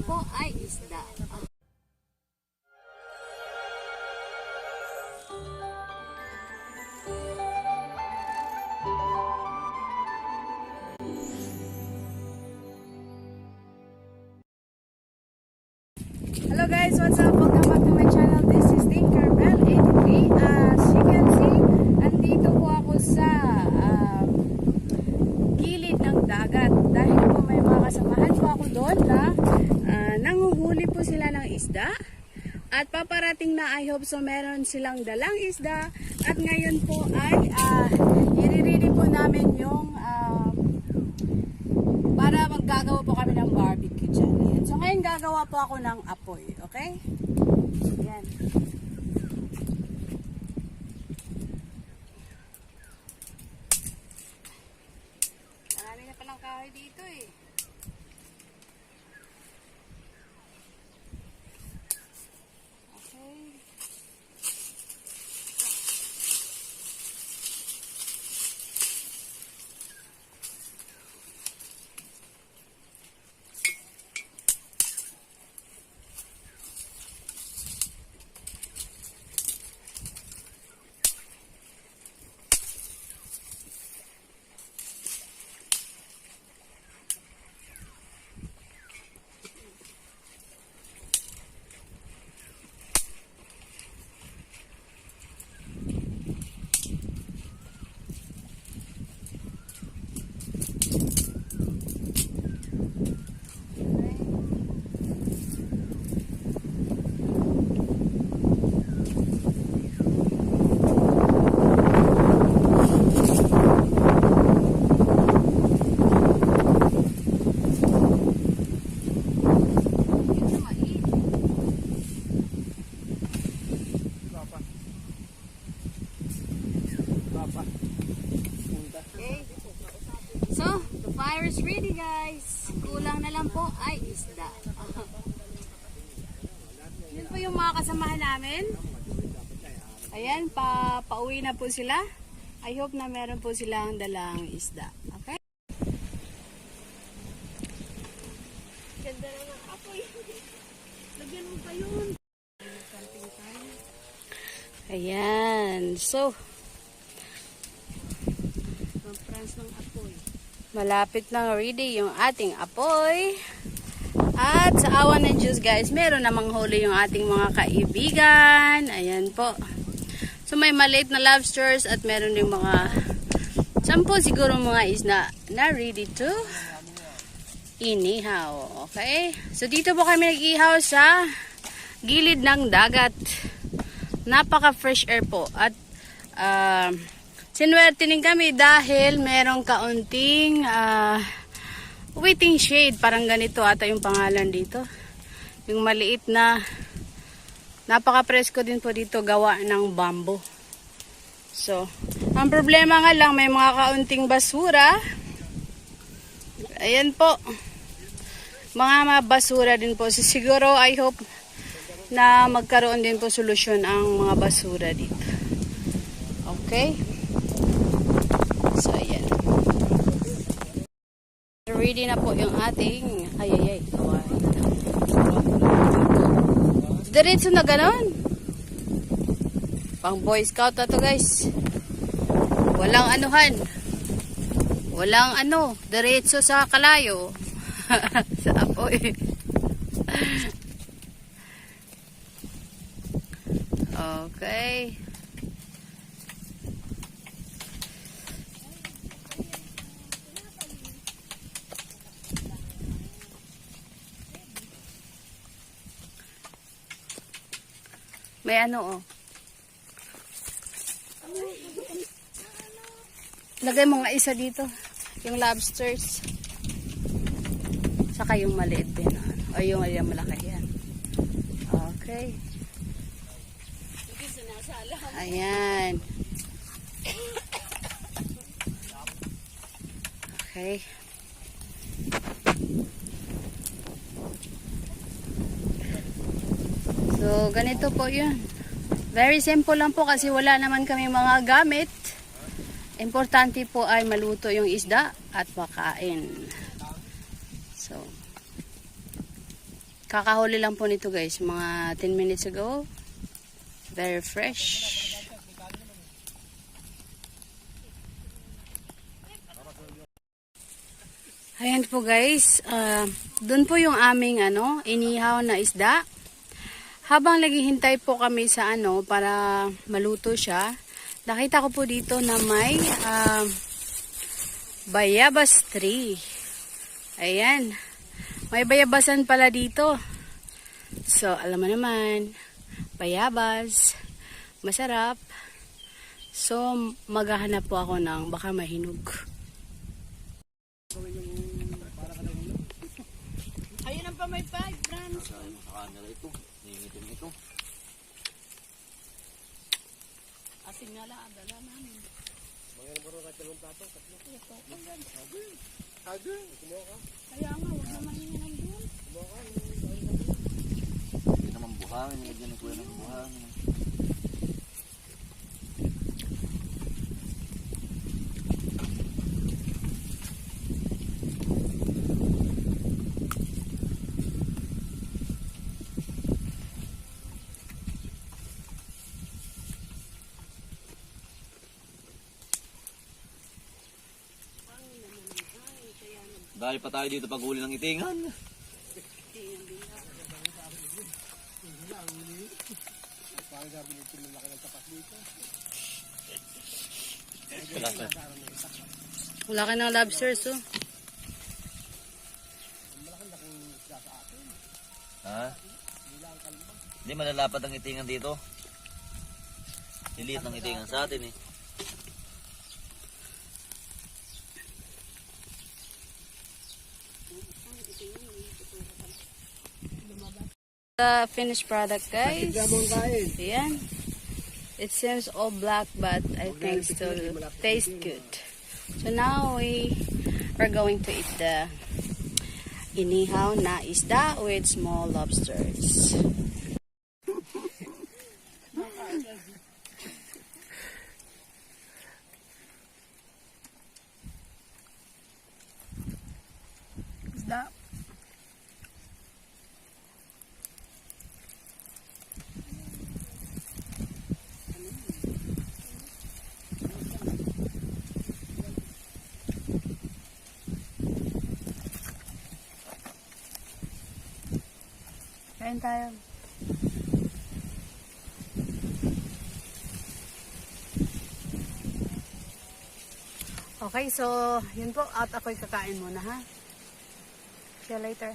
po ay isda. Hello guys, what's up? Welcome back to my channel. This is Tinkerbell 83. As you can see, andito po ako sa gilid ng dagat. Dahil po may mga kasamahan po ako doon na nanguhuli po sila ng isda. At paparating na, I hope so, meron silang dalang isda. At ngayon po ay i-ready po namin yung para maggagawa po kami ng barbecue dyan. Ayan. So ngayon gagawa po ako ng apoy. Okay? Ayan. Marami na palang kahoy dito eh. Okay. So, the fire is ready guys. Kulang na lang po ay isda. Yun po yung mga kasamahan namin. Ayan, pauwi na po sila. I hope na meron po silang dalang isda. Okay? Ganda na ng apoy. Lagyan mo pa yun. Ayan. So, ng apoy. Malapit na ready yung ating apoy. At sa awan ng Diyos guys, meron namang huli yung ating mga kaibigan. Ayan po. So may maliit na lobsters at meron yung mga 10 siguro mga isda na ready to inihaw. Okay? So dito po kami nag-ihaw sa gilid ng dagat. Napaka fresh air po. At sinuwerte din kami dahil merong kaunting waiting shade. Parang ganito ata yung pangalan dito. Yung maliit na napaka-presko din po dito gawa ng bamboo. So, ang problema nga lang may mga kaunting basura. Ayan po. Mga basura din po. So, siguro I hope na magkaroon din po solusyon ang mga basura dito. Okay? So, ayan. Ready na po yung ating kaway. Diretso na ganon. Pang Boy Scout na to guys. Walang anuhan. Walang diretso sa kalayo. Sa apoy. Okay. May Lagay mo nga isa dito. Yung lobsters. Saka yung maliit din. O yung malaki yan. Okay. Ayan. Okay. So, ganito po yun. Very simple lang po kasi wala naman kami mga gamit. Importante po ay maluto yung isda at makain. So, Kakahuli lang po nito guys, mga 10 minutes ago. Very fresh. Ayan po guys, doon po yung aming inihaw na isda. Habang naghihintay po kami sa para maluto siya, nakita ko po dito na may bayabas tree. Ayan, may bayabasan pala dito. So, alam mo naman, bayabas, masarap. So, maghahanap po ako ng baka mahinog. Ayun ang pa may 5 brands. Camera ito. Ningitin ito. Asing nga lang, dala namin. Mayroon mo rin katalong plato. Ito, Agay. Kumuha ka. kaya nga, huwag naman yun ang doon. Kumuha ka. Hindi naman buhangin. Nilagyan ng kuya ng buhangin. Dahil pa tayo dito pag-uli ng itingan. Wala ka ng lobsters, oh. Ha? Hindi malalapad ang itingan dito. Liliit ng itingan sa atin eh. The finished product, guys. Ayan. It seems all black, but I think still tastes good. So now we are going to eat the inihaw na isda with small lobsters. Isda. Kain tayo. Okay, so yun po. At ako'y kakain muna, ha? See you later.